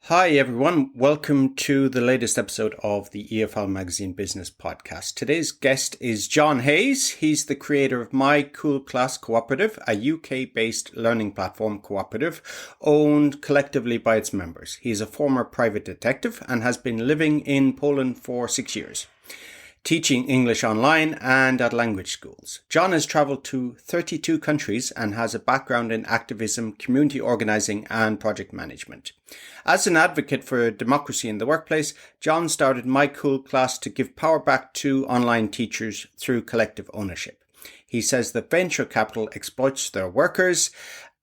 Hi, everyone. Welcome to the latest episode of the EFL Magazine Business Podcast. Today's guest is John Hayes. He's the creator of MyCoolClass Cooperative, a UK-based learning platform cooperative owned collectively by its members. He's a former private detective and has been living in Poland for 6 years, teaching English online and at language schools. John has traveled to 32 countries and has a background in activism, community organizing, and project management. As an advocate for democracy in the workplace, John started MyCoolClass to give power back to online teachers through collective ownership. He says that venture capital exploits their workers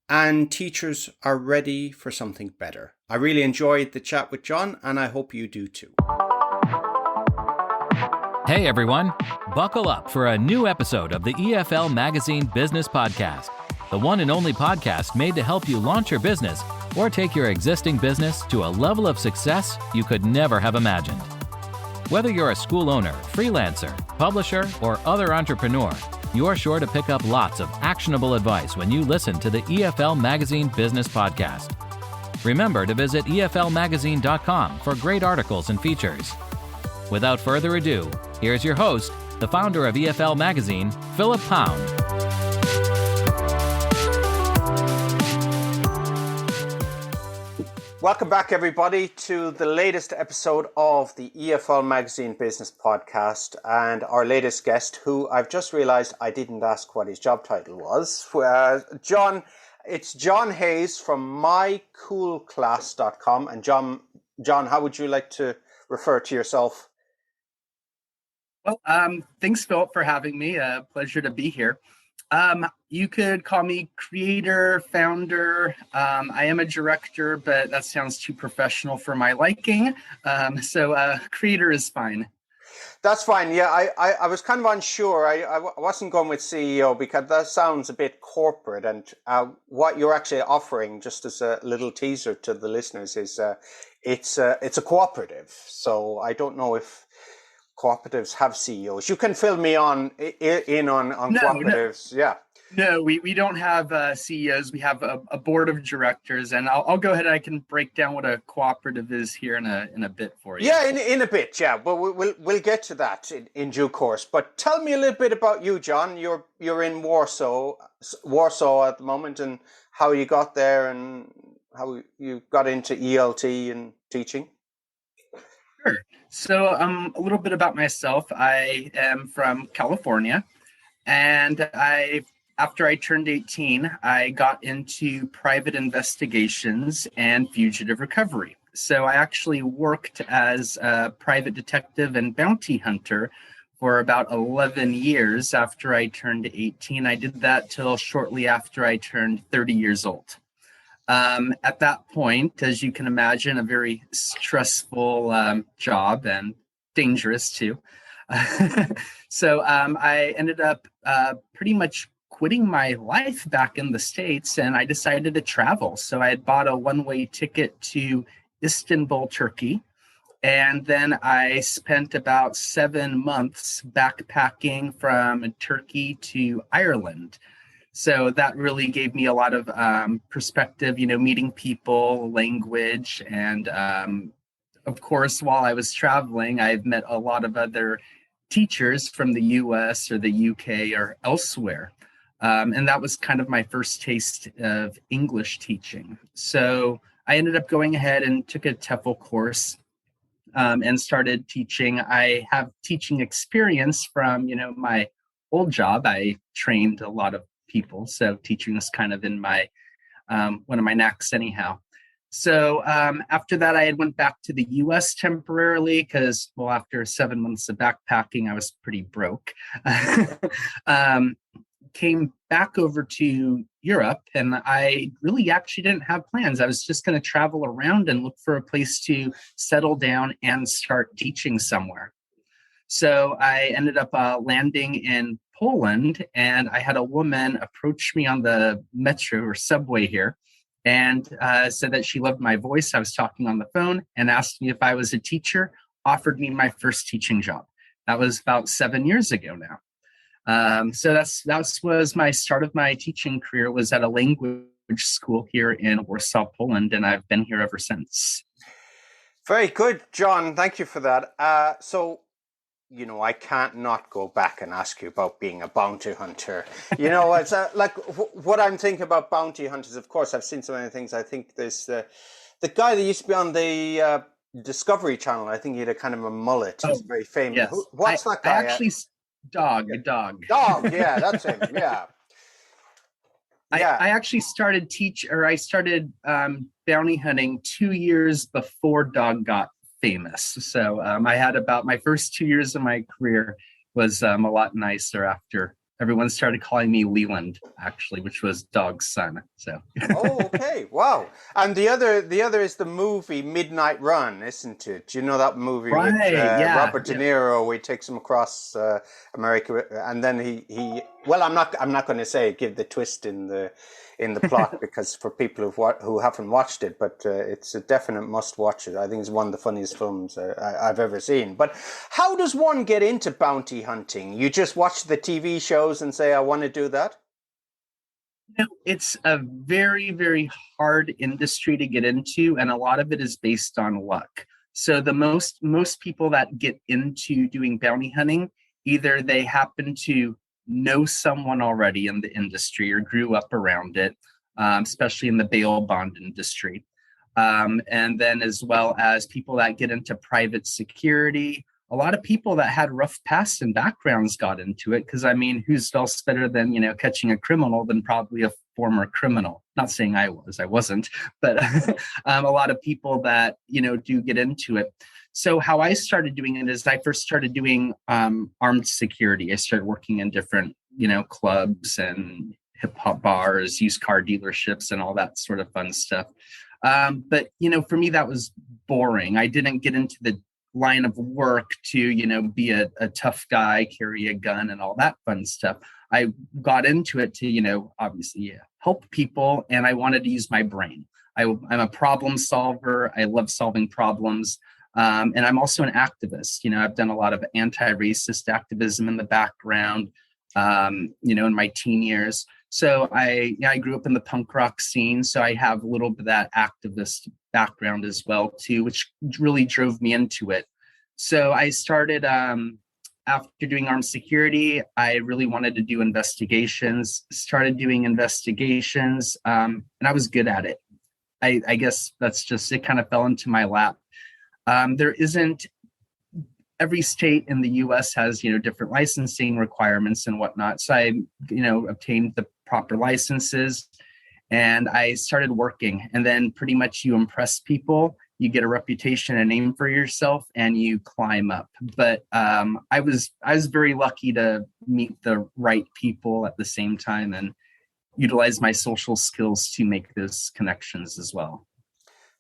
and teachers are ready for something better. I really enjoyed the chat with John, and I hope you do too. Hey everyone, buckle up for a new episode of the EFL Magazine Business Podcast, the one and only podcast made to help you launch your business or take your existing business to a level of success you could never have imagined. Whether you're a school owner, freelancer, publisher, or other entrepreneur, you're sure to pick up lots of actionable advice when you listen to the EFL Magazine Business Podcast. Remember to visit eflmagazine.com for great articles and features. Without further ado, here's your host, the founder of EFL Magazine, Philip Pound. Welcome back, everybody, to the latest episode of the EFL Magazine Business Podcast, and our latest guest, who I've just realized I didn't ask what his job title was. It's John Hayes from MyCoolClass.com. And John, how would you like to refer to yourself? Well, thanks, Philip, for having me. Pleasure to be here. You could call me creator, founder. I am a director, but that sounds too professional for my liking. So creator is fine. That's fine. Yeah, I was kind of unsure. I wasn't going with CEO because that sounds a bit corporate. And what you're actually offering, just as a little teaser to the listeners, is it's a cooperative. So I don't know if cooperatives have CEOs. You can fill me in on cooperatives. No. Yeah. No, we don't have CEOs. We have a board of directors, and I'll go ahead and I can break down what a cooperative is here in a bit for you. Yeah, in a bit. Yeah, but we'll get to that in due course. But tell me a little bit about you, John. You're in Warsaw at the moment, and how you got there, and how you got into ELT and teaching. Sure. So a little bit about myself. I am from California, and after I turned 18, I got into private investigations and fugitive recovery. So I actually worked as a private detective and bounty hunter for about 11 years after I turned 18. I did that till shortly after I turned 30 years old. At that point, as you can imagine, a very stressful job and dangerous too. So I ended up pretty much quitting my life back in the States, and I decided to travel. So I had bought a one-way ticket to Istanbul, Turkey. And then I spent about 7 months backpacking from Turkey to Ireland. So that really gave me a lot of perspective, meeting people, language. And of course, while I was traveling, I've met a lot of other teachers from the US or the UK or elsewhere. And that was kind of my first taste of English teaching. So I ended up going ahead and took a TEFL course and started teaching. I have teaching experience from, my old job. I trained a lot of people. So teaching is kind of in my one of my knacks anyhow. So after that, I had went back to the US temporarily because, after 7 months of backpacking, I was pretty broke. Came back over to Europe, and I really actually didn't have plans. I was just going to travel around and look for a place to settle down and start teaching somewhere. So I ended up landing in Poland, and I had a woman approach me on the metro or subway here and said that she loved my voice. I was talking on the phone and asked me if I was a teacher, offered me my first teaching job. That was about 7 years ago now. So that was my start of my teaching career, was at a language school here in Warsaw, Poland, and I've been here ever since. Very good, John. Thank you for that. So, I can't not go back and ask you about being a bounty hunter. It's what I'm thinking about bounty hunters. Of course, I've seen so many things. I think there's the guy that used to be on the Discovery Channel. I think he had a kind of a mullet. He's Oh, very famous. yes. What's that I guy? actually, dog, Yeah. dog. Dog. Yeah, that's him. Yeah. Yeah. I actually I started bounty hunting 2 years before dog got famous. So I had about my first 2 years of my career was a lot nicer after everyone started calling me Leland, actually, which was dog's son. So. Oh, okay. Wow. And the other is the movie Midnight Run, isn't it? Do you know that movie with Right. Yeah. Robert De Niro? Where he takes him across America, and then he. Well, I'm not going to say give the twist in the plot because for people who haven't watched it, but it's a definite must watch it. I think it's one of the funniest films I've ever seen. But how does one get into bounty hunting? You just watch the TV shows and say, I want to do that? It's a very, very hard industry to get into, and a lot of it is based on luck. So the most people that get into doing bounty hunting, either they happen to know someone already in the industry or grew up around it, especially in the bail bond industry. And then as well as people that get into private security, a lot of people that had rough pasts and backgrounds got into it because, I mean, who's else better than, catching a criminal than probably a former criminal? Not saying I wasn't, but a lot of people that, do get into it. So how I started doing it is I first started doing armed security. I started working in different, clubs and hip hop bars, used car dealerships, and all that sort of fun stuff. But, for me, that was boring. I didn't get into the line of work to, be a tough guy, carry a gun and all that fun stuff. I got into it to, obviously help people, and I wanted to use my brain. I'm a problem solver. I love solving problems. And I'm also an activist. I've done a lot of anti-racist activism in the background, in my teen years. So I grew up in the punk rock scene. So I have a little bit of that activist background as well, too, which really drove me into it. So I started, after doing armed security, I really wanted to do investigations, started doing investigations, and I was good at it. I guess that's just, it kind of fell into my lap. There isn't, every state in the US has, different licensing requirements and whatnot. So I, obtained the proper licenses and I started working, and then pretty much you impress people, you get a reputation, a name for yourself, and you climb up. But I was very lucky to meet the right people at the same time and utilize my social skills to make those connections as well.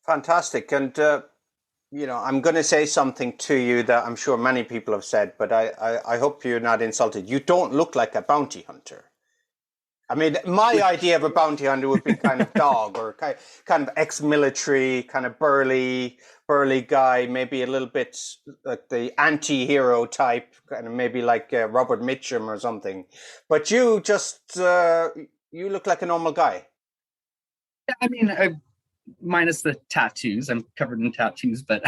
Fantastic. And I'm going to say something to you that I'm sure many people have said, but I hope you're not insulted. You don't look like a bounty hunter. I mean, my idea of a bounty hunter would be kind of dog or kind of ex-military, kind of burly guy, maybe a little bit like the anti-hero type, kind of maybe like Robert Mitchum or something. But you just, you look like a normal guy. I mean, minus the tattoos. I'm covered in tattoos, but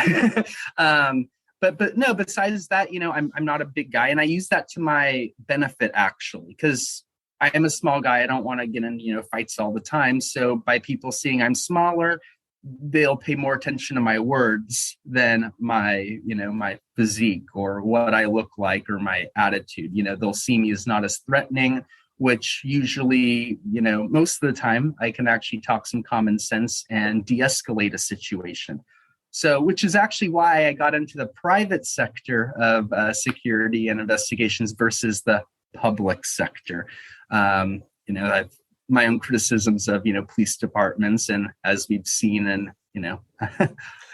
but no, besides that, I'm not a big guy, and I use that to my benefit, actually, because I am a small guy. I don't want to get in, fights all the time. So by people seeing I'm smaller, they'll pay more attention to my words than my, my physique or what I look like or my attitude. They'll see me as not as threatening, which usually, most of the time I can actually talk some common sense and de-escalate a situation. So, which is actually why I got into the private sector of security and investigations versus the public sector. I've my own criticisms of, police departments, and as we've seen in,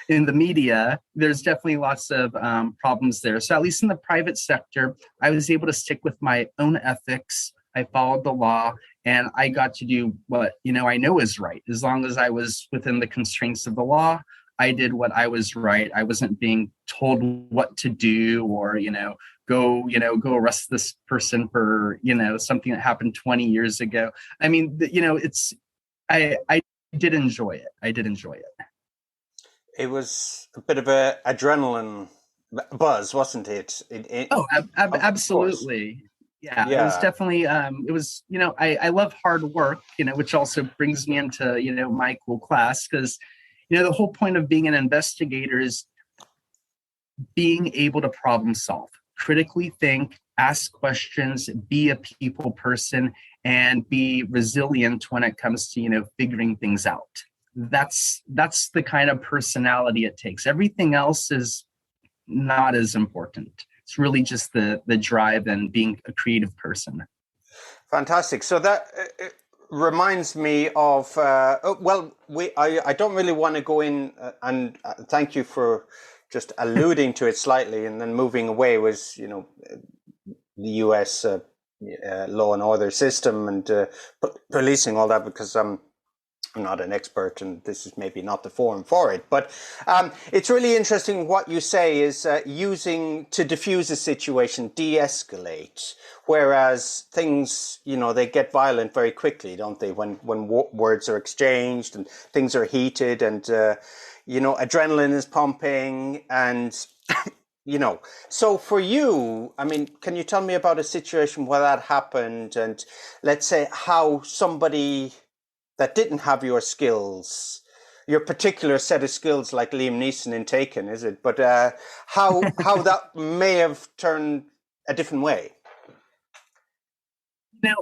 in the media, there's definitely lots of problems there. So at least in the private sector, I was able to stick with my own ethics. I followed the law, and I got to do what, I know is right. As long as I was within the constraints of the law, I did what I was right. I wasn't being told what to do or, go arrest this person for, something that happened 20 years ago. I mean, I did enjoy it. It was a bit of a adrenaline buzz, wasn't it? Oh, Of course. absolutely. Yeah, it was Yeah. definitely, it was, I love hard work, which also brings me into, my cool class because, the whole point of being an investigator is being able to problem solve, critically think, ask questions, be a people person, and be resilient when it comes to figuring things out. That's the kind of personality it takes. Everything else is not as important. It's really just the drive and being a creative person. Fantastic. So that reminds me of I don't really want to go in and thank you for just alluding to it slightly, and then moving away was the U.S. Law and order system and policing all that, because I'm not an expert, and this is maybe not the forum for it. But it's really interesting what you say is using to diffuse a situation, de-escalate. Whereas things, they get violent very quickly, don't they? When words are exchanged and things are heated, and adrenaline is pumping, and So for you, I mean, can you tell me about a situation where that happened, and let's say how somebody that didn't have your skills, your particular set of skills, like Liam Neeson in Taken, is it? But how that may have turned a different way. Now,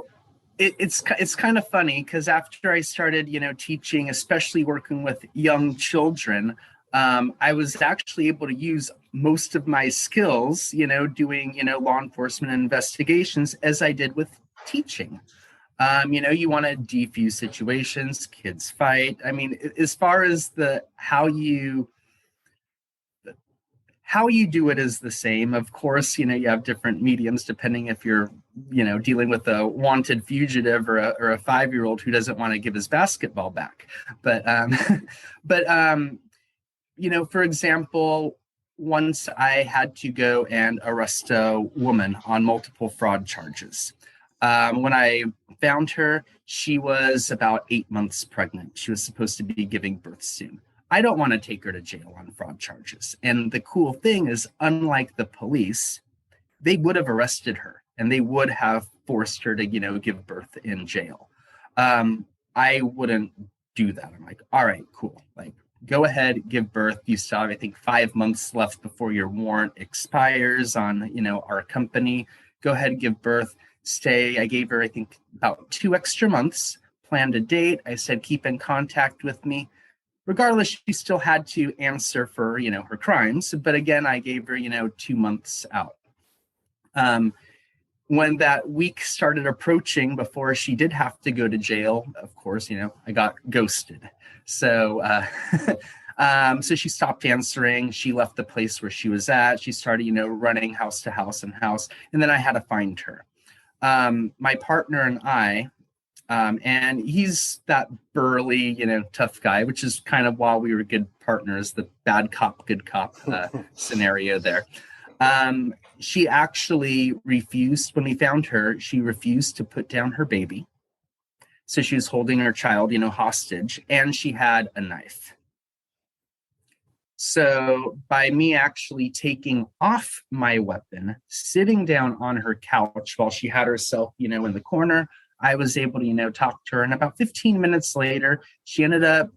it's kind of funny because after I started, teaching, especially working with young children, I was actually able to use most of my skills, doing, law enforcement investigations as I did with teaching. You want to defuse situations, kids fight. I mean, as far as the how you do it is the same. Of course, you have different mediums depending if you're, dealing with a wanted fugitive or a 5-year-old who doesn't want to give his basketball back. But, but, for example, once I had to go and arrest a woman on multiple fraud charges. When I found her, she was about 8 months pregnant. She was supposed to be giving birth soon. I don't want to take her to jail on fraud charges. And the cool thing is, unlike the police, they would have arrested her and they would have forced her to, give birth in jail. I wouldn't do that. I'm like, all right, cool. Like, go ahead, give birth. You still have, I think, 5 months left before your warrant expires on, our company. Go ahead, give birth. Stay. I gave her, I think, about 2 extra months, planned a date. I said, keep in contact with me. Regardless, she still had to answer for, her crimes. But again, I gave her, 2 months out. When that week started approaching before she did have to go to jail, of course, I got ghosted. So, so she stopped answering. She left the place where she was at. She started, running house to house and house. And then I had to find her. My partner and I, and he's that burly, tough guy, which is kind of why we were good partners, the bad cop, good cop scenario there. She actually refused, when we found her, she refused to put down her baby. So she was holding her child, hostage, and she had a knife. So by me actually taking off my weapon, sitting down on her couch while she had herself, in the corner, I was able to, talk to her. And about 15 minutes later, she ended up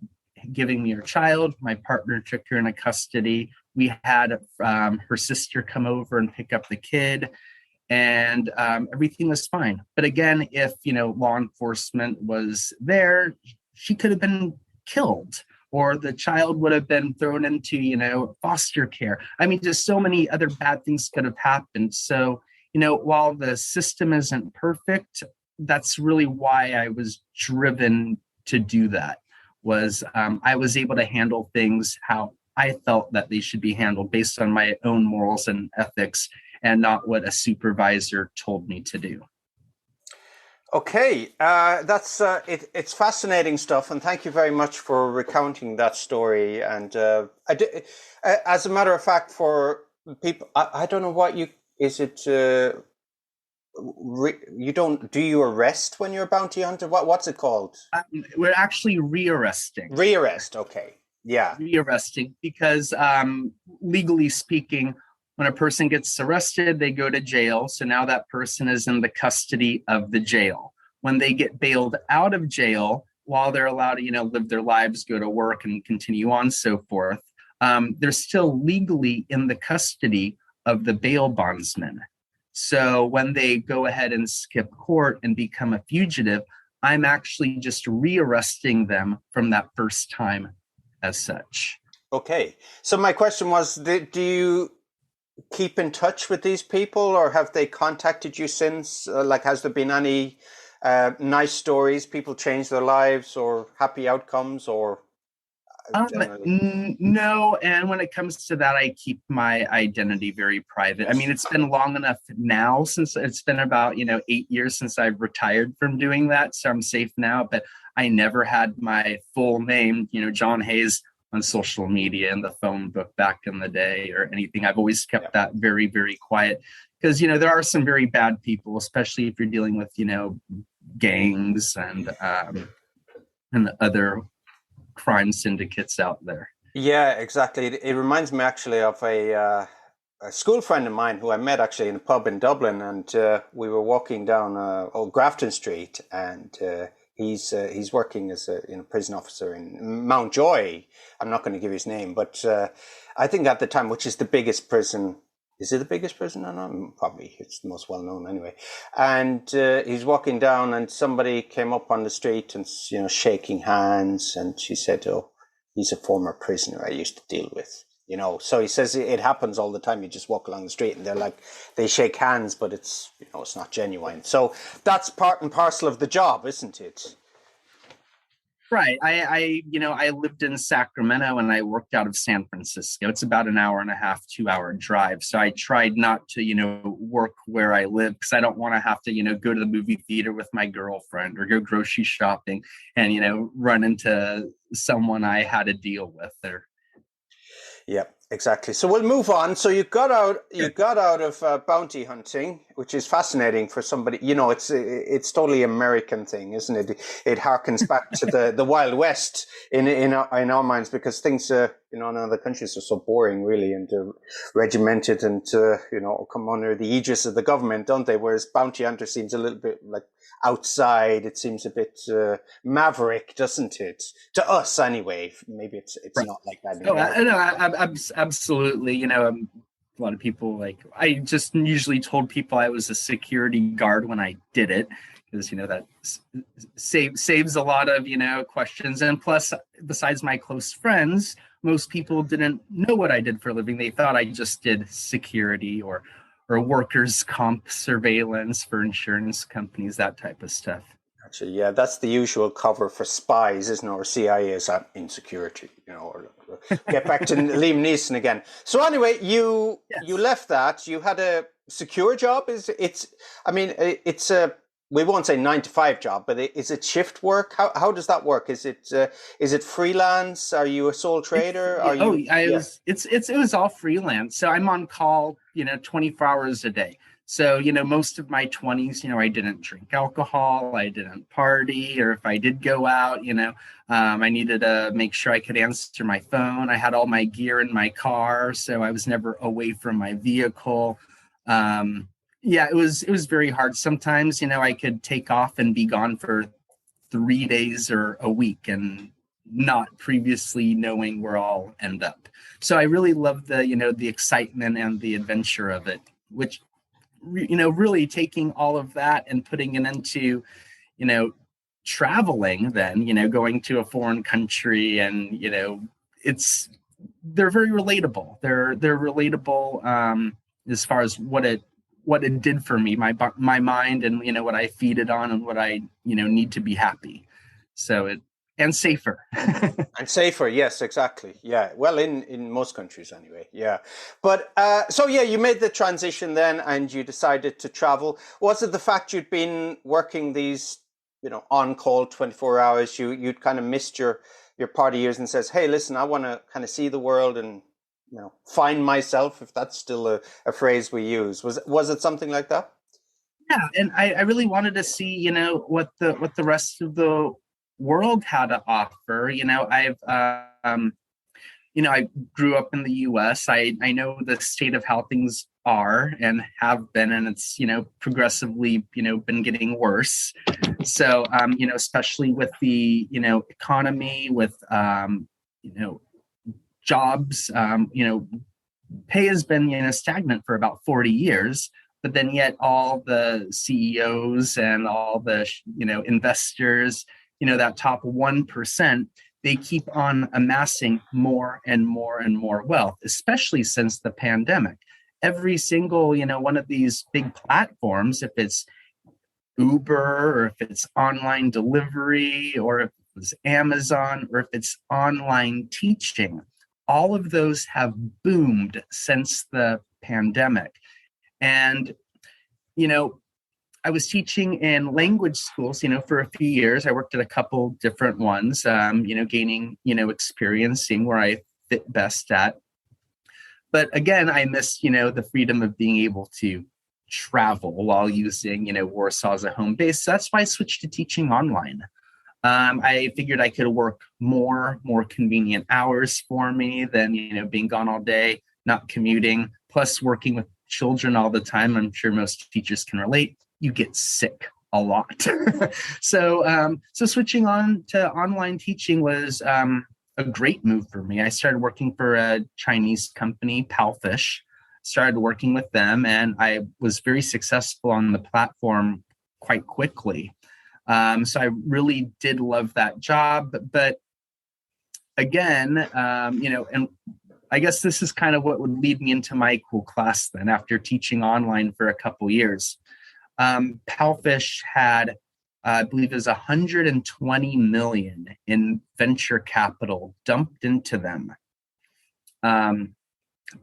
giving me her child. My partner took her into custody. We had her sister come over and pick up the kid, and everything was fine. But again, if, law enforcement was there, she could have been killed, or the child would have been thrown into, foster care. I mean, just so many other bad things could have happened. So, while the system isn't perfect, that's really why I was driven to do that. Was I was able to handle things how I felt that they should be handled based on my own morals and ethics, and not what a supervisor told me to do. Okay, that's it's fascinating stuff, and thank you very much for recounting that story. And as a matter of fact, for people, I don't know what you is it. You don't do you arrest when you're a bounty hunter? What's it called? We're actually rearresting. Rearrest. Okay. Yeah. rearresting, because legally speaking, when a person gets arrested, they go to jail. So now that person is in the custody of the jail. When they get bailed out of jail, while they're allowed to, live their lives, go to work, and continue on, so forth, they're still legally in the custody of the bail bondsman. So when they go ahead and skip court and become a fugitive, I'm actually just rearresting them from that first time as such. Okay. So my question was, do you keep in touch with these people, or have they contacted you since? Has there been any nice stories, people change their lives, or happy outcomes, or generally? No, and when it comes to that, I keep my identity very private. I mean, it's been long enough now, since it's been about 8 years since I've retired from doing that, so I'm safe now. But I never had my full name, John Hayes, on social media and the phone book back in the day or anything. I've always kept that very, very quiet, because there are some very bad people, especially if you're dealing with gangs and other crime syndicates out there. Yeah, exactly. It reminds me actually of a school friend of mine who I met actually in a pub in Dublin, and we were walking down Old Grafton Street, and he's working as a prison officer in Mountjoy. I'm not going to give his name, but I think at the time, which is the biggest prison. Is it the biggest prison? I don't know. Probably it's the most well known anyway. And he's walking down, and somebody came up on the street and shaking hands, and she said, "Oh, he's a former prisoner I used to deal with." So he says it happens all the time. You just walk along the street, and they shake hands, but it's it's not genuine. So that's part and parcel of the job, isn't it? Right. I lived in Sacramento and I worked out of San Francisco. It's about an hour and a half, 2 hour drive. So I tried not to, work where I live, because I don't want to have to, go to the movie theater with my girlfriend or go grocery shopping and, run into someone I had to deal with there. Yeah, exactly. So we'll move on. So you got out of bounty hunting, which is fascinating for somebody. It's totally American thing, isn't it? It harkens back to the Wild West in our minds, because things in other countries are so boring, really, and regimented, and come under the aegis of the government, don't they? Whereas bounty hunter seems a little bit like outside. It seems a bit maverick, doesn't it? To us, anyway. Maybe it's right. Not like that. No, absolutely. A lot of people, I just usually told people I was a security guard when I did it, because that saves a lot of questions. And plus, besides my close friends, most people didn't know what I did for a living. They thought I just did security or workers' comp surveillance for insurance companies, that type of stuff. Actually, yeah, that's the usual cover for spies, isn't it? Or CIA is insecurity, or get back to Liam Neeson again. So anyway, you left that. You had a secure job. It's a, we won't say 9-to-5 job, but is it shift work? How does that work? Is it freelance? Are you a sole trader? It was all freelance. So I'm on call, 24 hours a day. So, most of my 20s, I didn't drink alcohol, I didn't party, or if I did go out, I needed to make sure I could answer my phone. I had all my gear in my car, so I was never away from my vehicle. It was very hard. Sometimes, I could take off and be gone for 3 days or a week and not previously knowing where I'll end up. So I really love the excitement and the adventure of it, which really taking all of that and putting it into, traveling, then, going to a foreign country, and, they're very relatable. They're relatable as far as what it did for me, my mind, and, what I feed it on, and what I, need to be happy. So and safer. And safer, yes, exactly. Yeah, well, in most countries anyway. Yeah, but you made the transition then, and you decided to travel. Was it the fact you'd been working these, on call 24 hours? You'd kind of missed your party years, and says, hey, listen, I want to kind of see the world and find myself, if that's still a phrase we use. Was it something like that? Yeah, and I really wanted to see, what the rest of the world had to offer. I've I grew up in the US. I know the state of how things are and have been, and it's, progressively, been getting worse. So, especially with the, economy, with, jobs, pay has been, stagnant for about 40 years. But then yet all the CEOs and all the, investors, that top 1%, they keep on amassing more and more and more wealth, especially since the pandemic. Every single, one of these big platforms, if it's Uber or if it's online delivery or if it's Amazon or if it's online teaching, all of those have boomed since the pandemic. And, I was teaching in language schools, for a few years. I worked at a couple different ones, gaining, experience, seeing where I fit best at. But again, I miss, the freedom of being able to travel while using, Warsaw as a home base. So that's why I switched to teaching online. I figured I could work more convenient hours for me than, being gone all day, not commuting, plus working with children all the time. I'm sure most teachers can relate. You get sick a lot. So switching on to online teaching was a great move for me. I started working for a Chinese company, Palfish, started working with them, and I was very successful on the platform quite quickly. So I really did love that job. But again, and I guess this is kind of what would lead me into MyCoolClass then after teaching online for a couple years. Palfish had, I believe it was 120 million in venture capital dumped into them. And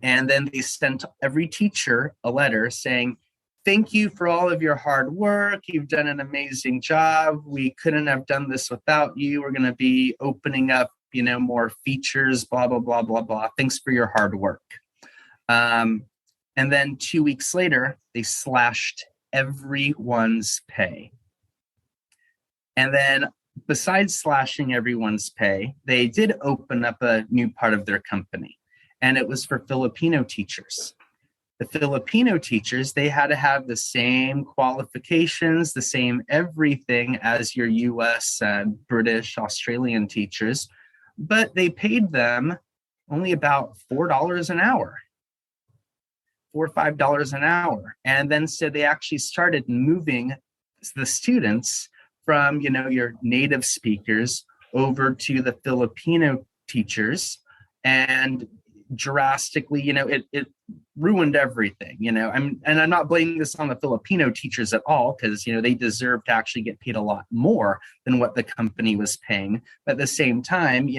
then they sent every teacher a letter saying, thank you for all of your hard work. You've done an amazing job. We couldn't have done this without you. We're going to be opening up, more features, blah, blah, blah, blah, blah. Thanks for your hard work. And then 2 weeks later, they slashed everyone's pay. And then besides slashing everyone's pay, they did open up a new part of their company, and it was for Filipino teachers. The Filipino teachers, they had to have the same qualifications, the same everything as your US and British, Australian teachers, but they paid them only about $4 an hour. $4 or $5 an hour. And then so they actually started moving the students from, your native speakers over to the Filipino teachers, and drastically, it ruined everything, I'm not blaming this on the Filipino teachers at all, because, they deserve to actually get paid a lot more than what the company was paying. But at the same time,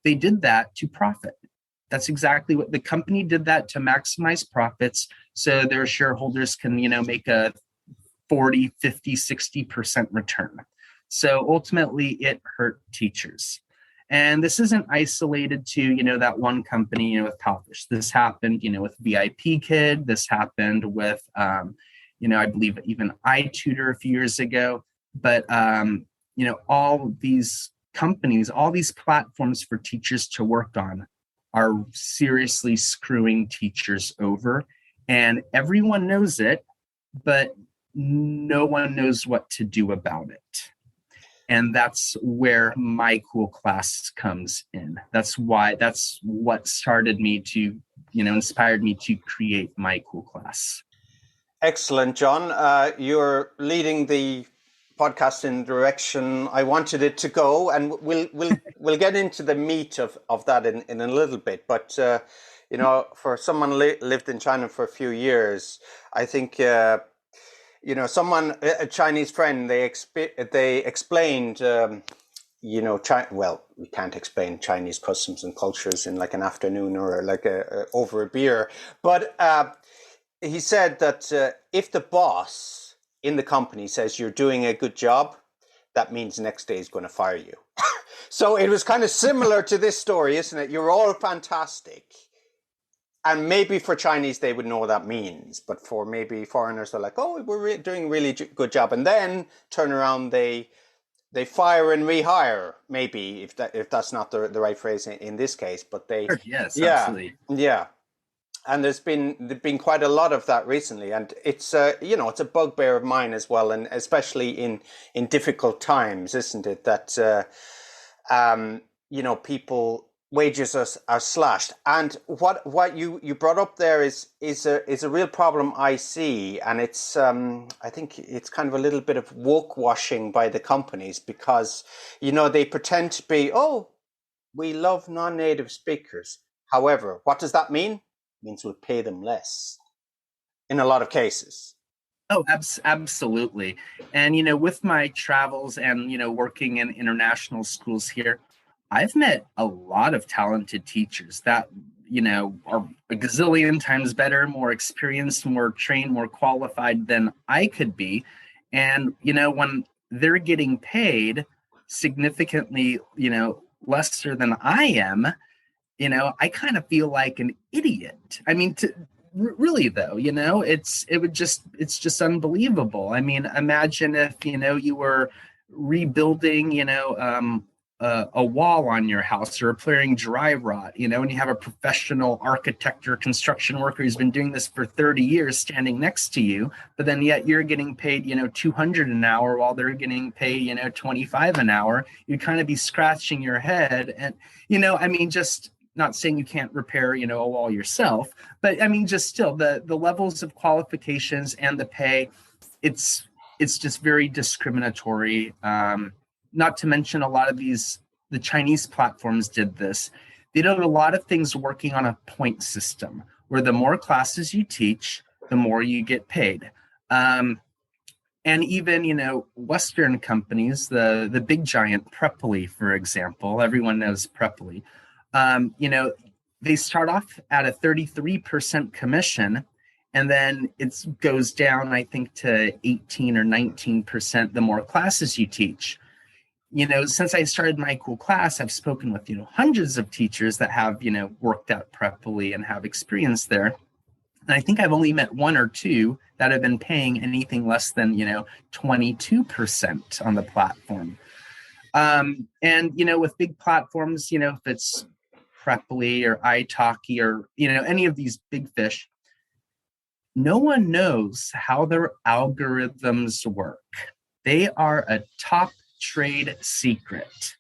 they did that to profit. That's exactly what the company did, that to maximize profits so their shareholders can, make a 40, 50, 60% return. So ultimately it hurt teachers. And this isn't isolated to, that one company, with Palfish. This happened, with VIP Kid. This happened with, I believe even iTutor a few years ago. But, all these companies, all these platforms for teachers to work on are seriously screwing teachers over. And everyone knows it, but no one knows what to do about it. And that's where MyCoolClass comes in. That's what started me to, inspired me to create MyCoolClass. Excellent, John. You're leading the podcast in the direction I wanted it to go, and we'll get into the meat of that in a little bit. But for someone lived in China for a few years, I think a Chinese friend, they explained. We can't explain Chinese customs and cultures in like an afternoon or like over a beer, but he said that if the boss in the company says you're doing a good job, that means next day is going to fire you. So it was kind of similar to this story, isn't it? You're all fantastic. And maybe for Chinese, they would know what that means. But for maybe foreigners, they're like, oh, we're doing a really good job. And then turn around, they they fire and rehire, maybe if that's not the right phrase in this case, but they, Sure. Yes, yeah, absolutely. yeah. And there's been quite a lot of that recently, and it's it's a bugbear of mine as well, and especially in difficult times, isn't it? That people wages are slashed, and what you brought up there is a real problem I see, and it's I think it's kind of a little bit of woke washing by the companies, because they pretend to be, oh, we love non-native speakers. However, what does that mean? It means we'll pay them less in a lot of cases. Oh, absolutely. And, with my travels and, working in international schools here, I've met a lot of talented teachers that, are a gazillion times better, more experienced, more trained, more qualified than I could be. And, when they're getting paid significantly, lesser than I am, I kind of feel like an idiot. I mean, really though, it's just unbelievable. I mean, imagine if you were rebuilding, a wall on your house, or repairing dry rot, and you have a professional architect or construction worker who's been doing this for 30 years standing next to you, but then yet you're getting paid, 200 an hour while they're getting paid, 25 an hour. You'd kind of be scratching your head. And, I mean, just not saying you can't repair, a wall yourself, but I mean, just still the levels of qualifications and the pay, it's just very discriminatory. Not to mention a lot of the Chinese platforms did this. They did a lot of things working on a point system, where the more classes you teach, the more you get paid. And even, Western companies, the big giant Preply, for example, everyone knows Preply. They start off at a 33% commission, and then it goes down, I think, to 18 or 19% the more classes you teach. Since I started MyCoolClass, I've spoken with, hundreds of teachers that have, worked at Preply and have experience there. And I think I've only met one or two that have been paying anything less than, 22% on the platform. And, with big platforms, if it's Preply or italki or, any of these big fish, no one knows how their algorithms work. They are a top trade secret.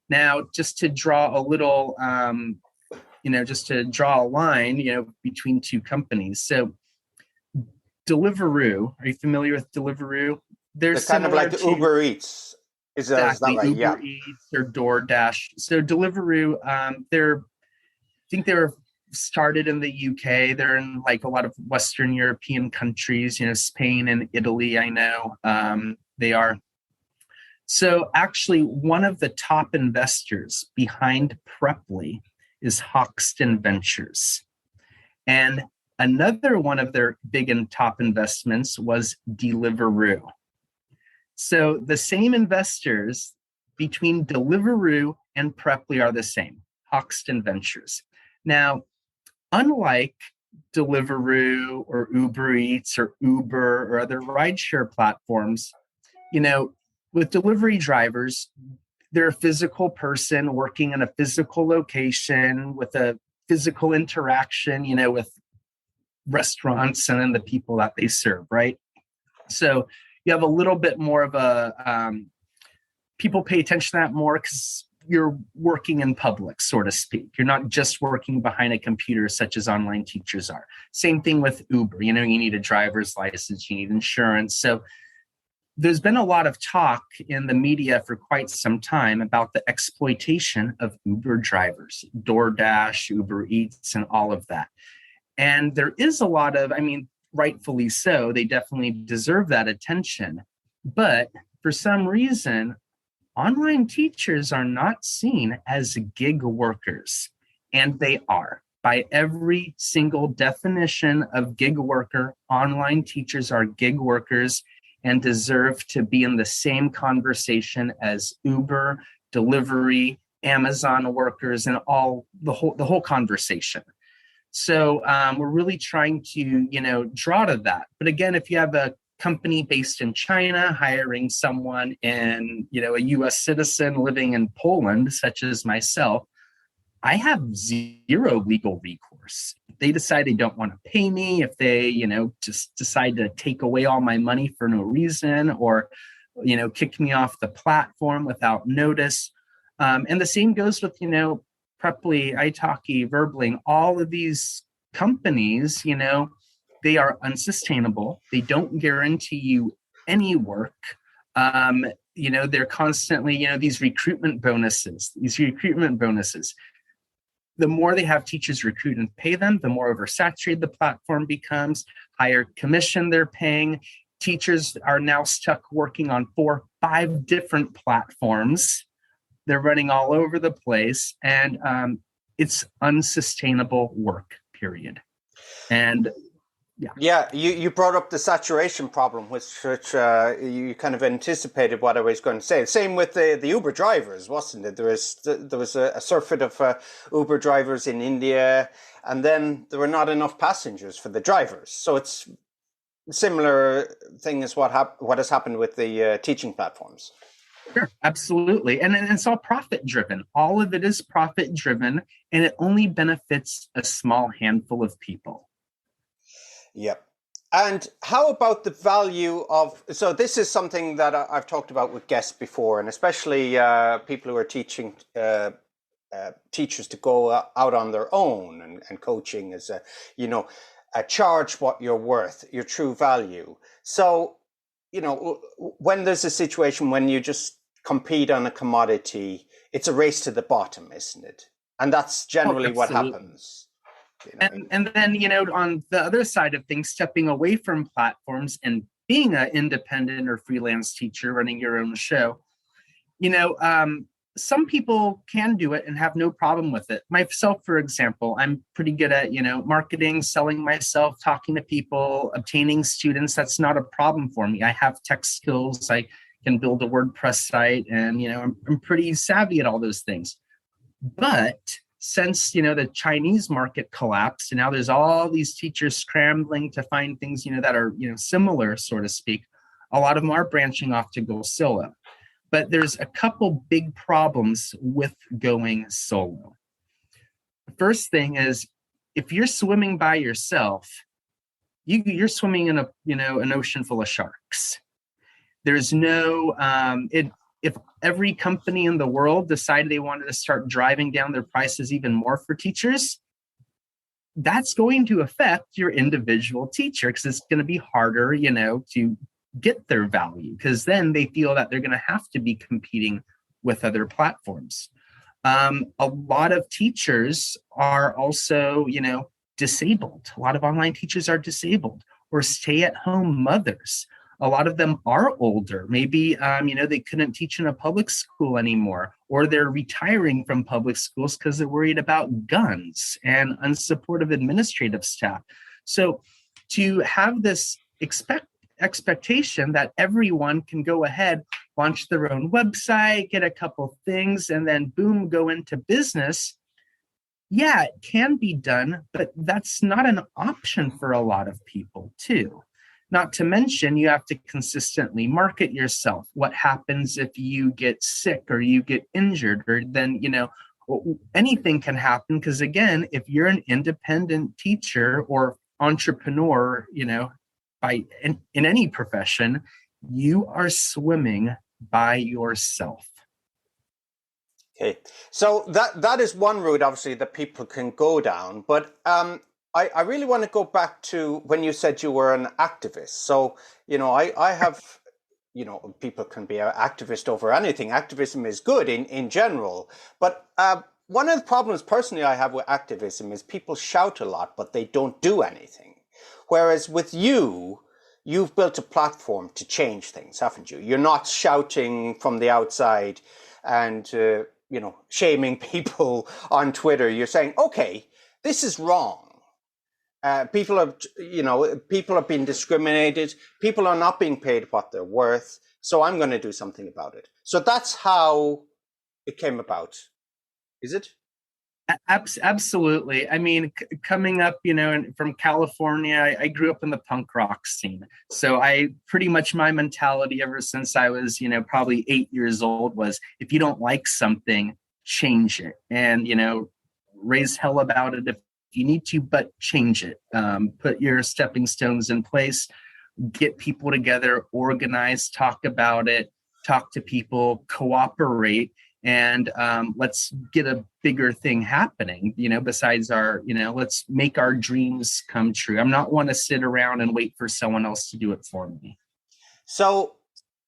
Now, just to draw a little, just to draw a line, between two companies. So Deliveroo, are you familiar with Deliveroo? They're kind of like the Uber Eats. Is that right? Uber Yeah. Eats or DoorDash. So Deliveroo, I think they're started in the UK. They're in like a lot of Western European countries, Spain and Italy, I know they are. So actually, one of the top investors behind Preply is Hoxton Ventures. And another one of their big and top investments was Deliveroo. So the same investors between Deliveroo and Preply are the same, Hoxton Ventures. Now, unlike Deliveroo or Uber Eats or Uber or other rideshare platforms, with delivery drivers, they're a physical person working in a physical location with a physical interaction, with restaurants and then the people that they serve, right? So you have a little bit more of a, people pay attention to that more because you're working in public, so to speak. You're not just working behind a computer such as online teachers are. Same thing with Uber. You need a driver's license, you need insurance. So there's been a lot of talk in the media for quite some time about the exploitation of Uber drivers, DoorDash, Uber Eats, and all of that. And there is a lot of, rightfully so, they definitely deserve that attention. But for some reason, online teachers are not seen as gig workers, and they are. By every single definition of gig worker, online teachers are gig workers and deserve to be in the same conversation as Uber, delivery, Amazon workers, and all the whole conversation. So we're really trying to, draw to that. But again, if you have a company based in China hiring someone in, a US citizen living in Poland, such as myself, I have zero legal recourse. If they decide they don't want to pay me, if they, just decide to take away all my money for no reason, or, kick me off the platform without notice. And the same goes with, Preply, Italki, Verbling, all of these companies, they are unsustainable. They don't guarantee you any work. They're constantly, these recruitment bonuses. The more they have teachers recruit and pay them, the more oversaturated the platform becomes, higher commission they're paying. Teachers are now stuck working on 4, 5 different platforms. They're running all over the place, and it's unsustainable work, period. And yeah, you brought up the saturation problem, which you kind of anticipated what I was going to say. Same with the Uber drivers, wasn't it? There was a surfeit of Uber drivers in India, and then there were not enough passengers for the drivers. So it's a similar thing as what has happened with the teaching platforms. Sure, absolutely. And it's all profit driven. All of it is profit driven, and it only benefits a small handful of people. Yep. And how about the value of, so this is something that I've talked about with guests before, and especially people who are teaching teachers to go out on their own, and coaching is, charge what you're worth, your true value. So, when there's a situation when you just compete on a commodity, it's a race to the bottom, isn't it? And that's generally what happens. And then, on the other side of things, stepping away from platforms and being an independent or freelance teacher running your own show, some people can do it and have no problem with it. Myself, for example, I'm pretty good at, marketing, selling myself, talking to people, obtaining students. That's not a problem for me. I have tech skills. I can build a WordPress site, and, I'm pretty savvy at all those things. But since, the Chinese market collapsed, and now there's all these teachers scrambling to find things, that are, similar, so to speak, a lot of them are branching off to go solo. But there's a couple big problems with going solo. The first thing is, if you're swimming by yourself, you're swimming in an ocean full of sharks. There's no, if every company in the world decided they wanted to start driving down their prices even more for teachers, that's going to affect your individual teacher, because it's going to be harder, to get their value, because then they feel that they're going to have to be competing with other platforms. A lot of teachers are also, disabled. A lot of online teachers are disabled, or stay-at-home mothers. A lot of them are older. Maybe, they couldn't teach in a public school anymore, or they're retiring from public schools because they're worried about guns and unsupportive administrative staff. So to have this expectation that everyone can go ahead, launch their own website, get a couple things, and then boom, go into business. Yeah, it can be done, but that's not an option for a lot of people too. Not to mention, you have to consistently market yourself. What happens if you get sick or you get injured, or then, anything can happen. Because again, if you're an independent teacher or entrepreneur, in any profession, you are swimming by yourself. Okay, so that is one route, obviously, that people can go down. But I really want to go back to when you said you were an activist. So, I have, people can be an activist over anything. Activism is good in general. But one of the problems personally I have with activism is people shout a lot, but they don't do anything. Whereas with you've built a platform to change things, haven't you? You're not shouting from the outside and, shaming people on Twitter. You're saying, okay, this is wrong. People are being discriminated. People are not being paid what they're worth. So I'm going to do something about it. So that's how it came about. Is it? Absolutely. I mean, coming up, from California, I grew up in the punk rock scene. So I pretty much my mentality ever since I was, probably 8 years old was if you don't like something, change it and, raise hell about it if you need to, but change it. Put your stepping stones in place, get people together, organize, talk about it, talk to people, cooperate, and let's get a bigger thing happening, besides our, let's make our dreams come true. I'm not one to sit around and wait for someone else to do it for me. So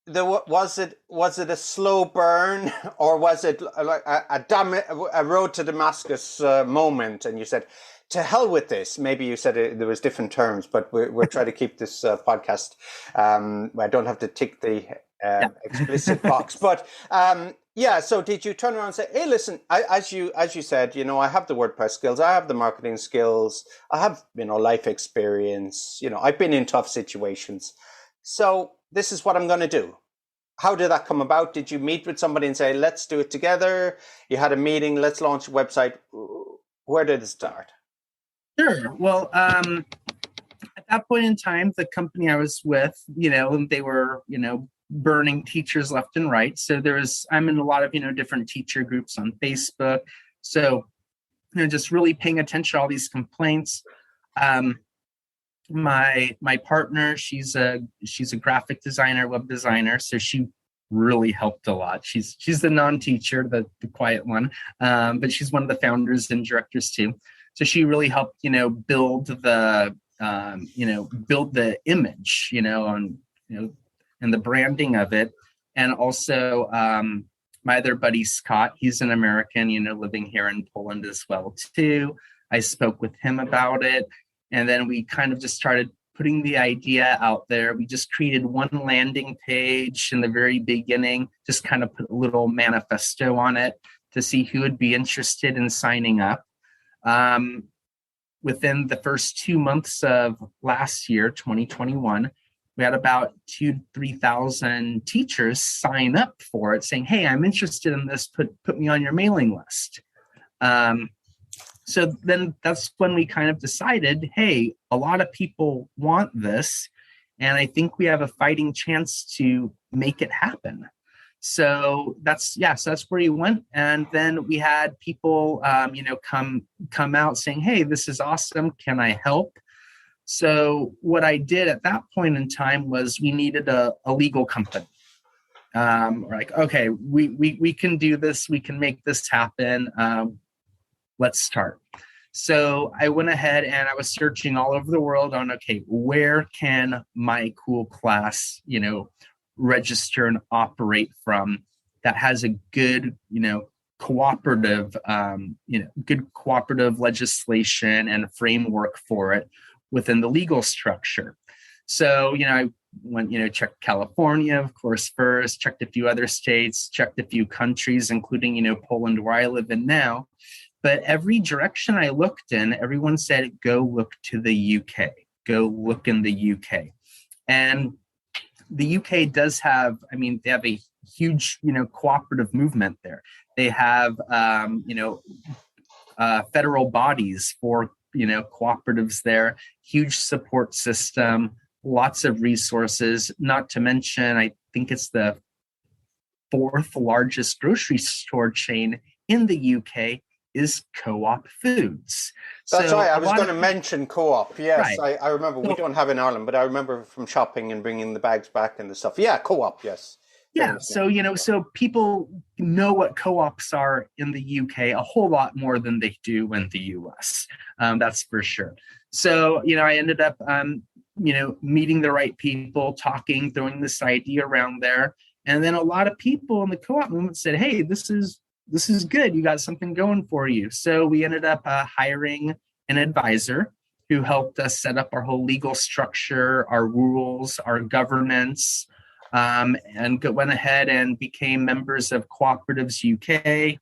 was it a slow burn, or was it like a road to Damascus moment, and you said, to hell with this? Maybe you said there was different terms, but we're trying to keep this podcast. I don't have to tick the explicit box, but yeah. So did you turn around and say, "Hey, listen, as you said, I have the WordPress skills, I have the marketing skills, I have life experience. I've been in tough situations, so this is what I'm going to do." How did that come about? Did you meet with somebody and say, "Let's do it together"? You had a meeting. Let's launch a website. Where did it start? Sure. Well, at that point in time, the company I was with, they were, burning teachers left and right. So I'm in a lot of, different teacher groups on Facebook. So, just really paying attention to all these complaints. My partner, she's a graphic designer, web designer. So she really helped a lot. She's the non-teacher, the quiet one, but she's one of the founders and directors too. So she really helped, build the image, and the branding of it. And also my other buddy, Scott, he's an American, living here in Poland as well too. I spoke with him about it. And then we kind of just started putting the idea out there. We just created one landing page in the very beginning, just kind of put a little manifesto on it to see who would be interested in signing up. Within the first 2 months of last year, 2021, we had about 2,000 to 3,000 teachers sign up for it, saying, "Hey, I'm interested in this. Put me on your mailing list." So then that's when we kind of decided, hey, a lot of people want this, and I think we have a fighting chance to make it happen. So that's where we went. And then we had people, come out saying, "Hey, this is awesome. Can I help?" So what I did at that point in time was we needed a legal company. We're like, okay, we can do this. We can make this happen. Let's start. So I went ahead and I was searching all over the world on, okay, where can MyCoolClass, register and operate from that has a good, cooperative, good cooperative legislation and framework for it within the legal structure. So, I went, checked California, of course, first, checked a few other states, checked a few countries, including, Poland, where I live in now. But every direction I looked in, everyone said, go look to the UK, go look in the UK. And the UK does have, they have a huge, cooperative movement there. They have, federal bodies for, cooperatives there, huge support system, lots of resources, not to mention, I think it's the 4th largest grocery store chain in the UK is Co-op Foods. That's right. I was going to mention Co-op. Yes, right. I remember. We don't have in Ireland, but I remember from shopping and bringing the bags back and the stuff. Yeah, Co-op. Yes. Yeah. So, so people know what co-ops are in the UK a whole lot more than they do in the US. That's for sure. So, I ended up, meeting the right people, talking, throwing this idea around there. And then a lot of people in the co-op movement said, "Hey, this is good. You got something going for you." So we ended up hiring an advisor who helped us set up our whole legal structure, our rules, our governance, and went ahead and became members of Cooperatives UK,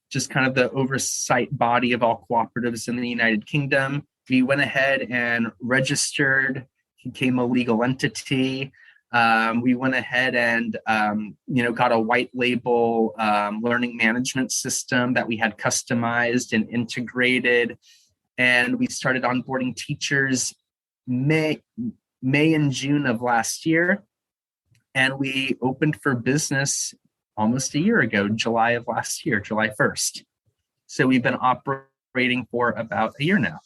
just kind of the oversight body of all cooperatives in the United Kingdom. We went ahead and registered, became a legal entity. We went ahead and, got a white label learning management system that we had customized and integrated. And we started onboarding teachers May and June of last year. And we opened for business almost a year ago, July of last year, July 1st. So we've been operating for about a year now.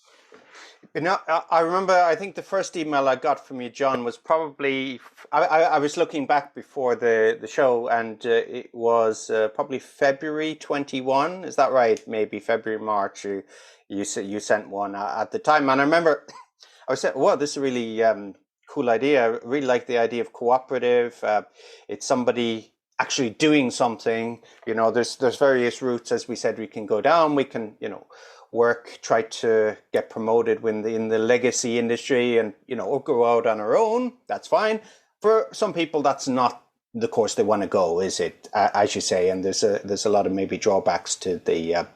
I remember, I think the first email I got from you, John, was probably, I was looking back before the show, and it was probably February 21. Is that right? Maybe February, March. You sent one at the time. And I remember I was saying, wow, this is a really cool idea. I really like the idea of cooperative. It's somebody actually doing something. There's various routes, as we said, we can go down. We can, work, try to get promoted in the legacy industry, and or go out on our own. That's fine. For some people, that's not the course they want to go, is it? As you say, and there's a lot of maybe drawbacks to the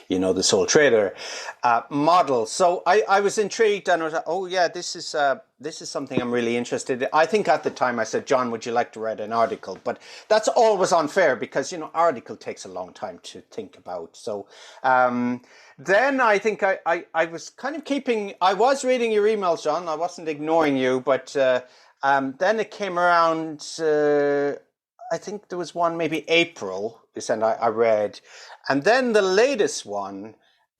the sole trader model. So I was intrigued, and I was like, oh yeah, this is something I'm really interested in. I think at the time I said, John, would you like to write an article? But that's always unfair, because article takes a long time to think about. So then I think I was kind of I was reading your emails, John. I wasn't ignoring you, but then it came around, I think there was one maybe April, and I read. And then the latest one,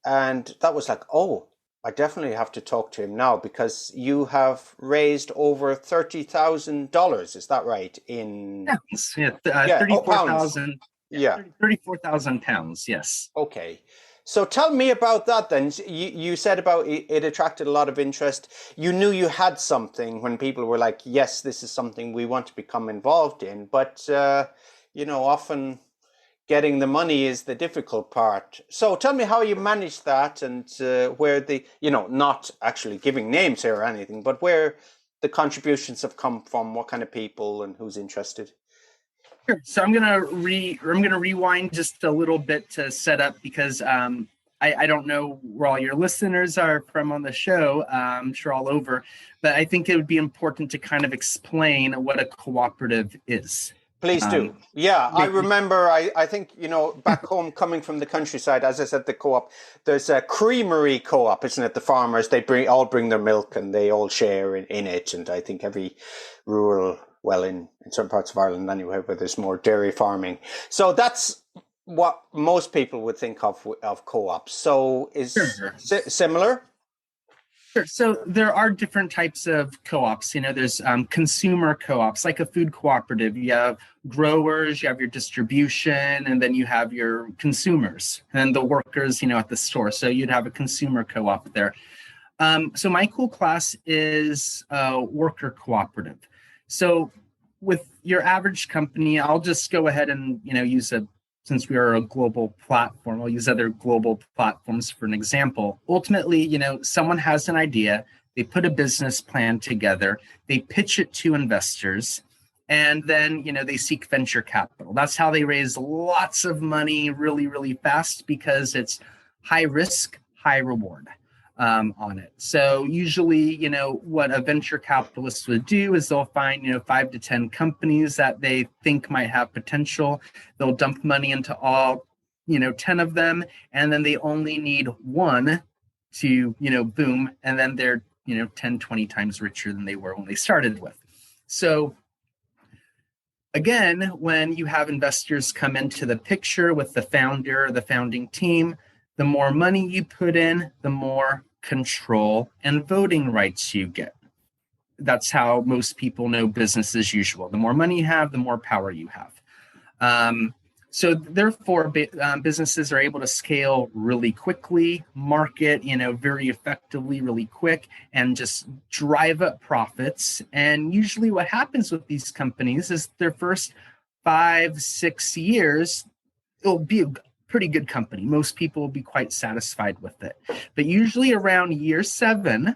and that was like, oh, I definitely have to talk to him now, because you have raised over $30,000. Is that right? In pounds, yeah, 34,000. Yeah, 34,000 pounds. Yes. Okay. So tell me about that then. You said about it attracted a lot of interest. You knew you had something when people were like, yes, this is something we want to become involved in. But, often getting the money is the difficult part. So tell me how you managed that, and where not actually giving names here or anything, but where the contributions have come from, what kind of people and who's interested. Sure. So I'm gonna rewind just a little bit to set up, because I don't know where all your listeners are from on the show. I'm sure all over, but I think it would be important to kind of explain what a cooperative is. Please do. Yeah, I remember, I think, back home, coming from the countryside, as I said, the co-op, there's a creamery co-op, isn't it? The farmers, they all bring their milk and they all share in it. And I think every rural, well, in certain parts of Ireland anyway, where there's more dairy farming. So that's what most people would think of co-ops. So is similar? Sure. So there are different types of co-ops. There's consumer co-ops, like a food cooperative. You have growers, you have your distribution, and then you have your consumers and the workers, at the store. So you'd have a consumer co-op there. So MyCoolClass is a worker cooperative. So with your average company, I'll just go ahead and, since we are a global platform, I'll use other global platforms for an example. Ultimately, someone has an idea, they put a business plan together, they pitch it to investors, and then, they seek venture capital. That's how they raise lots of money really, really fast, because it's high risk, high reward on it. So usually, what a venture capitalist would do is they'll find, 5 to 10 companies that they think might have potential. They'll dump money into all, 10 of them, and then they only need one to, boom, and then they're, 10, 20 times richer than they were when they started with. So again, when you have investors come into the picture with the founder, the founding team, the more money you put in, the more control and voting rights you get. That's how most people know business as usual. The more money you have, the more power you have. So therefore, businesses are able to scale really quickly, market, very effectively, really quick, and just drive up profits. And usually what happens with these companies is their first 5-6 years, it'll be a pretty good company. Most people will be quite satisfied with it. But usually around year 7,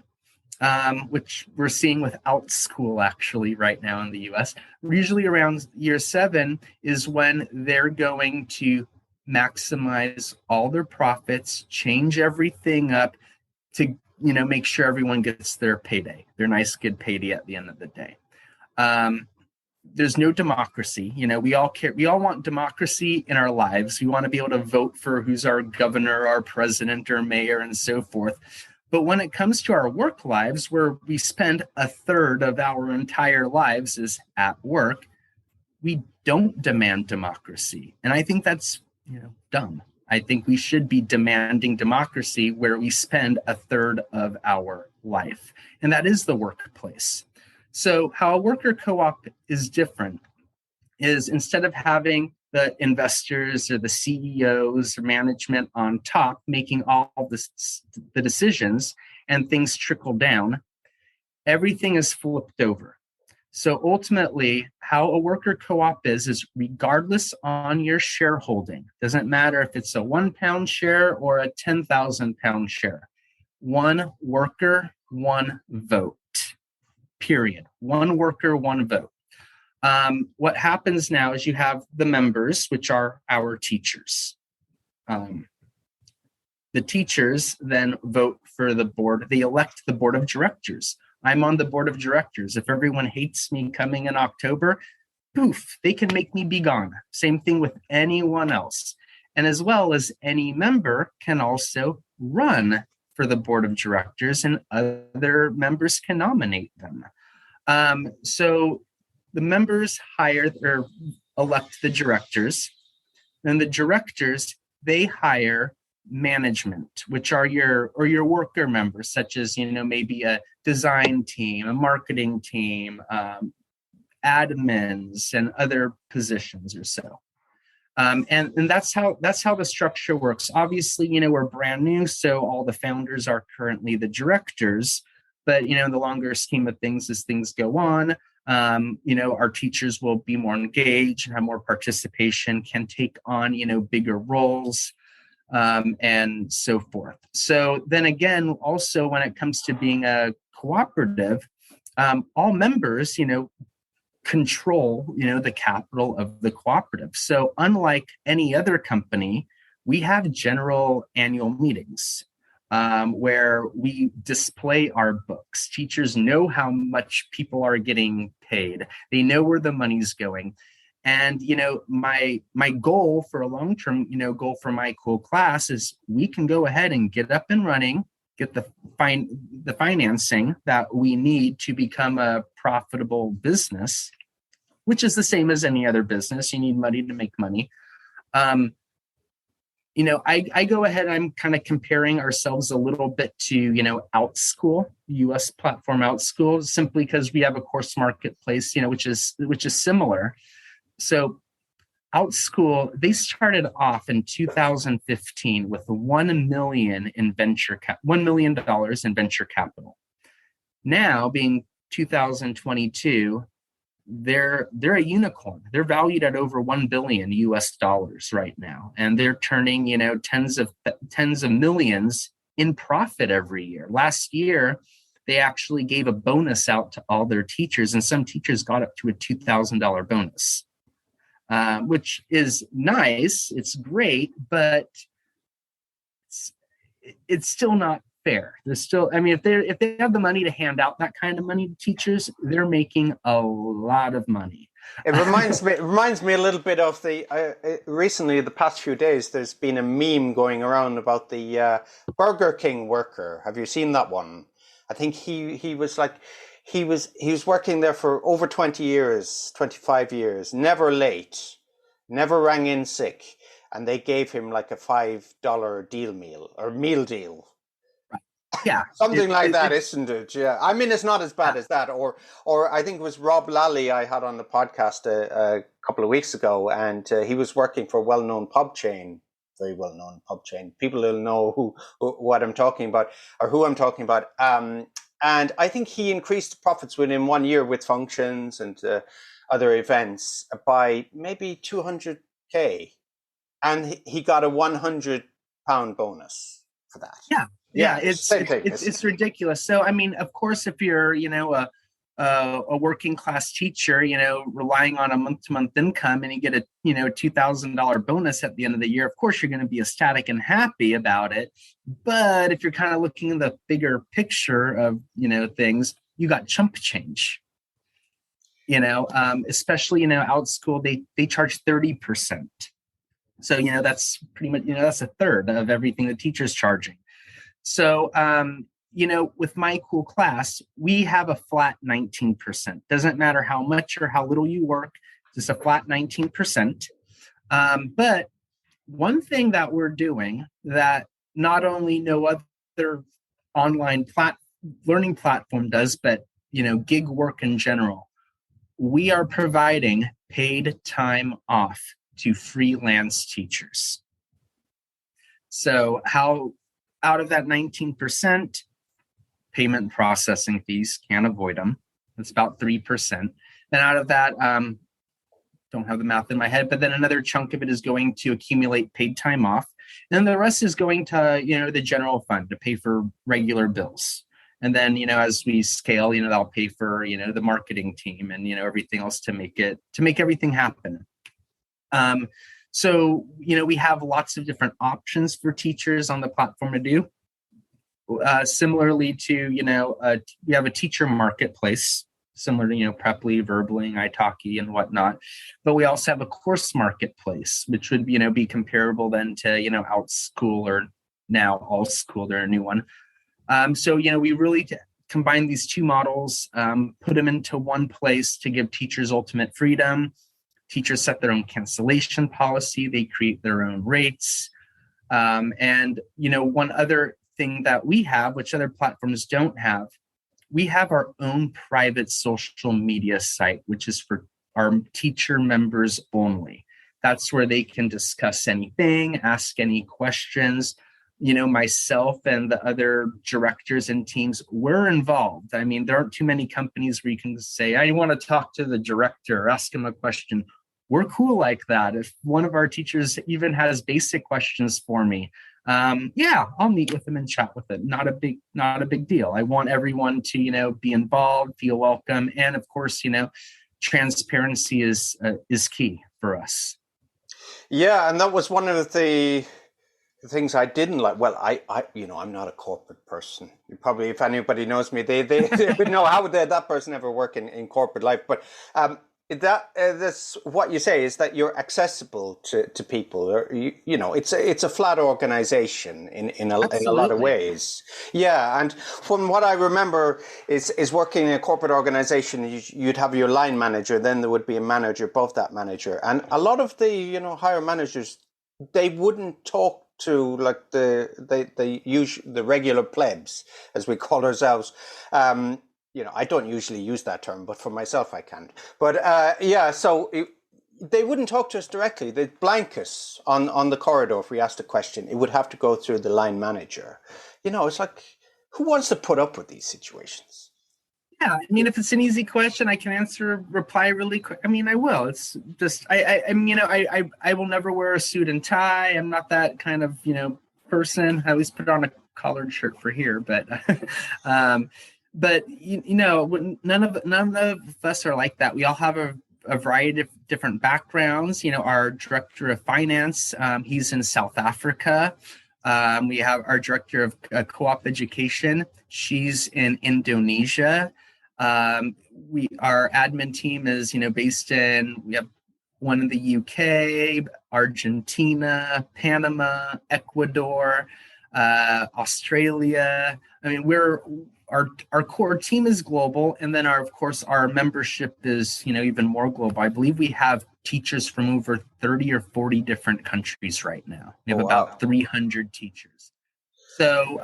which we're seeing with OutSchool actually right now in the US, usually around year 7 is when they're going to maximize all their profits, change everything up to, make sure everyone gets their payday, their nice, good payday at the end of the day. There's no democracy. We all care. We all want democracy in our lives. We want to be able to vote for who's our governor, our president, or mayor, and so forth. But when it comes to our work lives, where we spend a third of our entire lives is at work, we don't demand democracy. And I think that's, dumb. I think we should be demanding democracy where we spend a third of our life. And that is the workplace. So how a worker co-op is different is, instead of having the investors or the CEOs or management on top making all the decisions and things trickle down, everything is flipped over. So ultimately, how a worker co-op is regardless on your shareholding, doesn't matter if it's a £1 share or a 10,000 pound share, one worker, one vote, period. One worker, one vote. What happens now is you have the members, which are our teachers. The teachers then vote for the board. They elect the board of directors. I'm on the board of directors. If everyone hates me coming in October, poof, they can make me be gone. Same thing with anyone else. And as well as any member can also run for the board of directors, and other members can nominate them. So the members hire or elect the directors, and the directors, they hire management, which are your worker members, such as, maybe a design team, a marketing team, admins, and other positions or so. And that's how the structure works. Obviously, we're brand new, so all the founders are currently the directors. But in the longer scheme of things, as things go on, our teachers will be more engaged and have more participation, can take on bigger roles, and so forth. So then again, also when it comes to being a cooperative, all members, control, the capital of the cooperative. So unlike any other company, we have general annual meetings where we display our books. Teachers know how much people are getting paid. They know where the money's going. And, my goal for a long-term, goal for MyCoolClass is we can go ahead and get up and running, get the financing that we need to become a profitable business, which is the same as any other business. You need money to make money. I go ahead, I'm kind of comparing ourselves a little bit to, OutSchool, US platform OutSchool, simply because we have a course marketplace, which is similar. So OutSchool, they started off in 2015 with $1 million in $1 million in venture capital. Now, being 2022, they're a unicorn. They're valued at over $1 billion US dollars right now, and they're turning tens of millions in profit every year. Last year, they actually gave a bonus out to all their teachers, and some teachers got up to a $2,000 bonus. Which is nice, it's great, but it's still not fair. There's still, if they have the money to hand out that kind of money to teachers, they're making a lot of money. It reminds me a little bit of recently, the past few days, there's been a meme going around about the Burger King worker. Have you seen that one? I think he was like, he was working there for over 20 years, 25 years, never late, never rang in sick. And they gave him like a $5 meal deal. Right. Yeah. Something like that, isn't it? Yeah. It's not as bad as that. Or I think it was Rob Lally I had on the podcast a couple of weeks ago, and he was working for a well-known pub chain, very well-known pub chain. People will know what I'm talking about, or who I'm talking about. And I think he increased profits within 1 year with functions and other events by maybe 200K. And he got a £100 bonus for that. Yeah, it's ridiculous. So, of course, if you're, a working class teacher, relying on a month-to-month income, and you get a, $2,000 bonus at the end of the year, of course, you're going to be ecstatic and happy about it. But if you're kind of looking at the bigger picture of, things, you got chump change. especially, out school, they charge 30%. So, that's pretty much, that's a third of everything the teacher's charging. So, with MyCoolClass, we have a flat 19%. Doesn't matter how much or how little you work, just a flat 19%. But one thing that we're doing that not only no other online learning platform does, but, gig work in general, we are providing paid time off to freelance teachers. So how out of that 19%, payment processing fees, can't avoid them. It's about 3%. Then out of that, don't have the math in my head, but then another chunk of it is going to accumulate paid time off. And then the rest is going to, the general fund to pay for regular bills. And then, as we scale, that'll pay for, the marketing team and, everything else to make everything happen. So, we have lots of different options for teachers on the platform to do. Similarly to, we have a teacher marketplace, similar to, Preply, Verbling, italki, and whatnot. But we also have a course marketplace, which would, be comparable then to, OutSchool or now AllSchool, they're a new one. So, we really combine these two models, put them into one place to give teachers ultimate freedom. Teachers set their own cancellation policy. They create their own rates. And, one other thing that we have, which other platforms don't have, we have our own private social media site, which is for our teacher members only. That's where they can discuss anything, ask any questions. Myself and the other directors and teams, we're involved. I mean, there aren't too many companies where you can say, I want to talk to the director, ask him a question. We're cool like that. If one of our teachers even has basic questions for me, I'll meet with them and chat with it. Not a big deal. I want everyone to, be involved, feel welcome. And of course, transparency is key for us. Yeah. And that was one of the things I didn't like. Well, I'm not a corporate person. You probably, if anybody knows me, they would know how did that person ever work in corporate life. But that's what you say is that you're accessible to people. Or, it's a flat organization in a lot of ways. Yeah, and from what I remember is working in a corporate organization, you'd have your line manager, then there would be a manager above that manager, and a lot of the higher managers, they wouldn't talk to like the regular plebs, as we call ourselves. I don't usually use that term, but for myself I can. But so they wouldn't talk to us directly. They'd blank us on the corridor if we asked a question. It would have to go through the line manager. It's like, who wants to put up with these situations? Yeah, I mean, if it's an easy question, I can reply really quick. I mean, I will. It's just, I will never wear a suit and tie. I'm not that kind of, person. I always put on a collared shirt for here, but, but none of us are like that. We all have a variety of different backgrounds. Our director of finance, he's in South Africa. We have our director of co-op education. She's in Indonesia. Our admin team is, we have one in the UK, Argentina, Panama, Ecuador, Australia. I mean, our core team is global. And then our membership is, even more global. I believe we have teachers from over 30 or 40 different countries right now. We have about 300 teachers. So,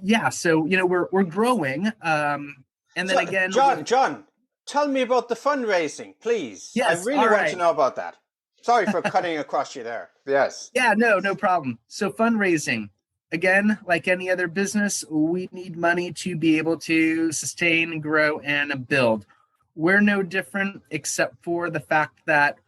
we're growing. And then again, John, tell me about the fundraising, please. Yes, I really want to know about that. Sorry for cutting across you there. Yes. Yeah, no problem. So fundraising, again, like any other business, we need money to be able to sustain, grow, and build. We're no different except for the fact that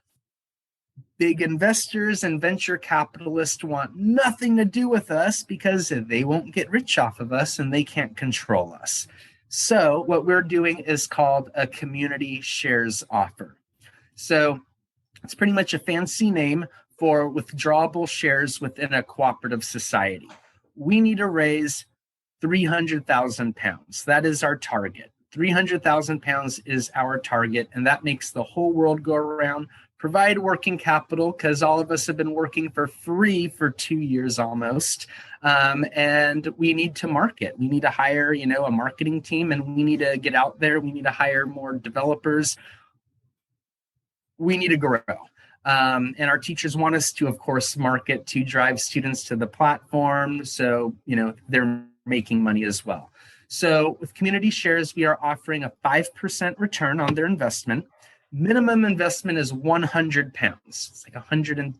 big investors and venture capitalists want nothing to do with us because they won't get rich off of us and they can't control us. So what we're doing is called a community shares offer. So it's pretty much a fancy name for withdrawable shares within a cooperative society. We need to raise £300,000. That is our target. 300,000 pounds is our target, and that makes the whole world go around. Provide working capital, because all of us have been working for free for 2 years almost. And we need to market. We need to hire, a marketing team, and we need to get out there. We need to hire more developers. We need to grow. And our teachers want us to, of course, market to drive students to the platform. So, they're making money as well. So with community shares, we are offering a 5% return on their investment. Minimum investment is 100 pounds. It's like $120,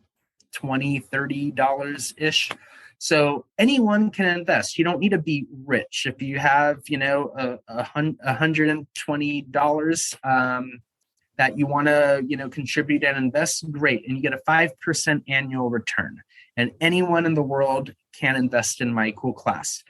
$30-ish. So anyone can invest. You don't need to be rich. If you have, $120 that you want to, contribute and invest, great. And you get a 5% annual return. And anyone in the world can invest in MyCoolClass.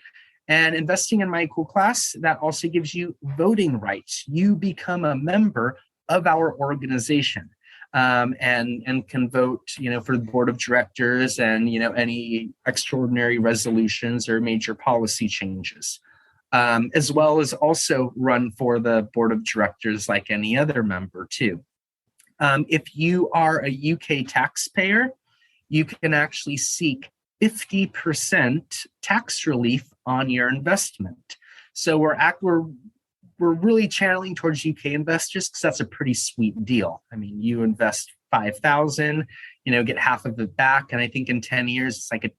And investing in MyCoolClass, that also gives you voting rights. You become a member of our organization, and can vote, for the board of directors and, any extraordinary resolutions or major policy changes, as well as also run for the board of directors like any other member too. If you are a UK taxpayer, you can actually seek 50% tax relief on your investment. So we're really channeling towards UK investors, because that's a pretty sweet deal. I mean, you invest $5,000, get half of it back, and I think in 10 years it's like a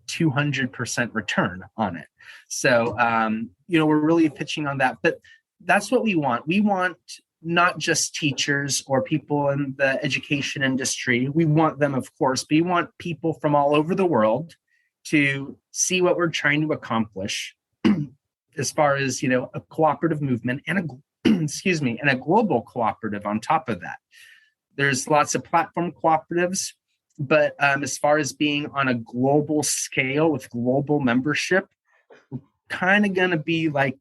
200% return on it. So we're really pitching on that. But that's what we want. We want not just teachers or people in the education industry. We want them, of course, but we want people from all over the world to see what we're trying to accomplish as far as, a cooperative movement and a global cooperative on top of that. There's lots of platform cooperatives, but as far as being on a global scale with global membership, we're kind of going to be like,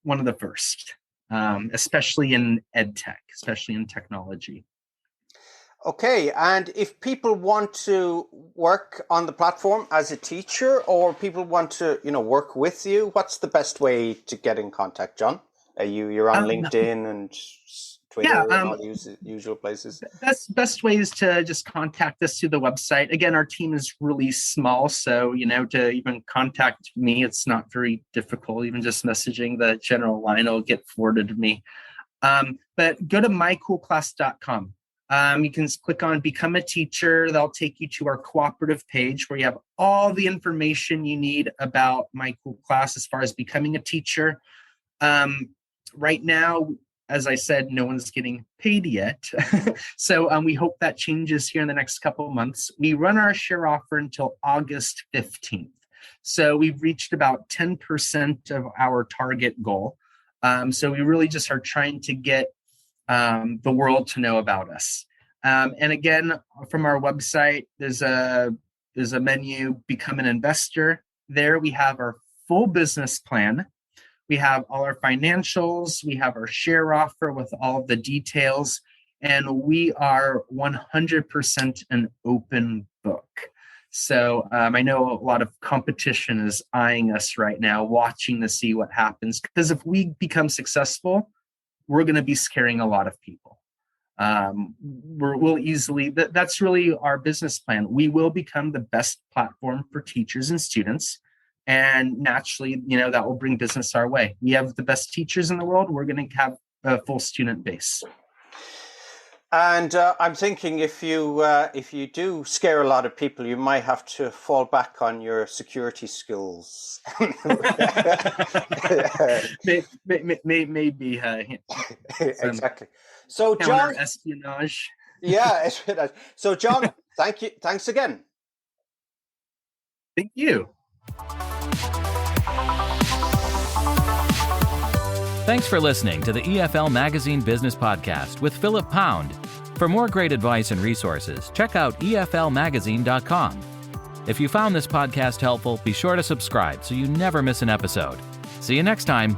one of the first. Especially in ed tech, especially in technology. Okay, and if people want to work on the platform as a teacher, or people want to, work with you, what's the best way to get in contact, John? You're on LinkedIn and Twitter and all these usual places. Best way is to just contact us through the website. Again, our team is really small, so to even contact me, it's not very difficult. Even just messaging the general line will get forwarded to me. But go to mycoolclass.com. You can click on Become a Teacher. They'll take you to our cooperative page where you have all the information you need about MyCoolClass as far as becoming a teacher. Right now, as I said, no one's getting paid yet. So we hope that changes here in the next couple of months. We run our share offer until August 15th. So we've reached about 10% of our target goal. So we really just are trying to get the world to know about us. And again, from our website, there's a menu, Become an Investor. There we have our full business plan. We have all our financials. We have our share offer with all of the details. And we are 100% an open book. So I know a lot of competition is eyeing us right now, watching to see what happens. Because if we become successful, we're going to be scaring a lot of people. We'll easily, that's really our business plan. We will become the best platform for teachers and students. And naturally, that will bring business our way. We have the best teachers in the world. We're going to have a full student base. And I'm thinking if you do scare a lot of people, you might have to fall back on your security skills. Maybe. Exactly. So, John, espionage. Yeah. So, John, thank you. Thanks again. Thank you. Thanks for listening to the EFL Magazine Business Podcast with Philip Pound. For more great advice and resources, check out eflmagazine.com. If you found this podcast helpful, be sure to subscribe so you never miss an episode. See you next time.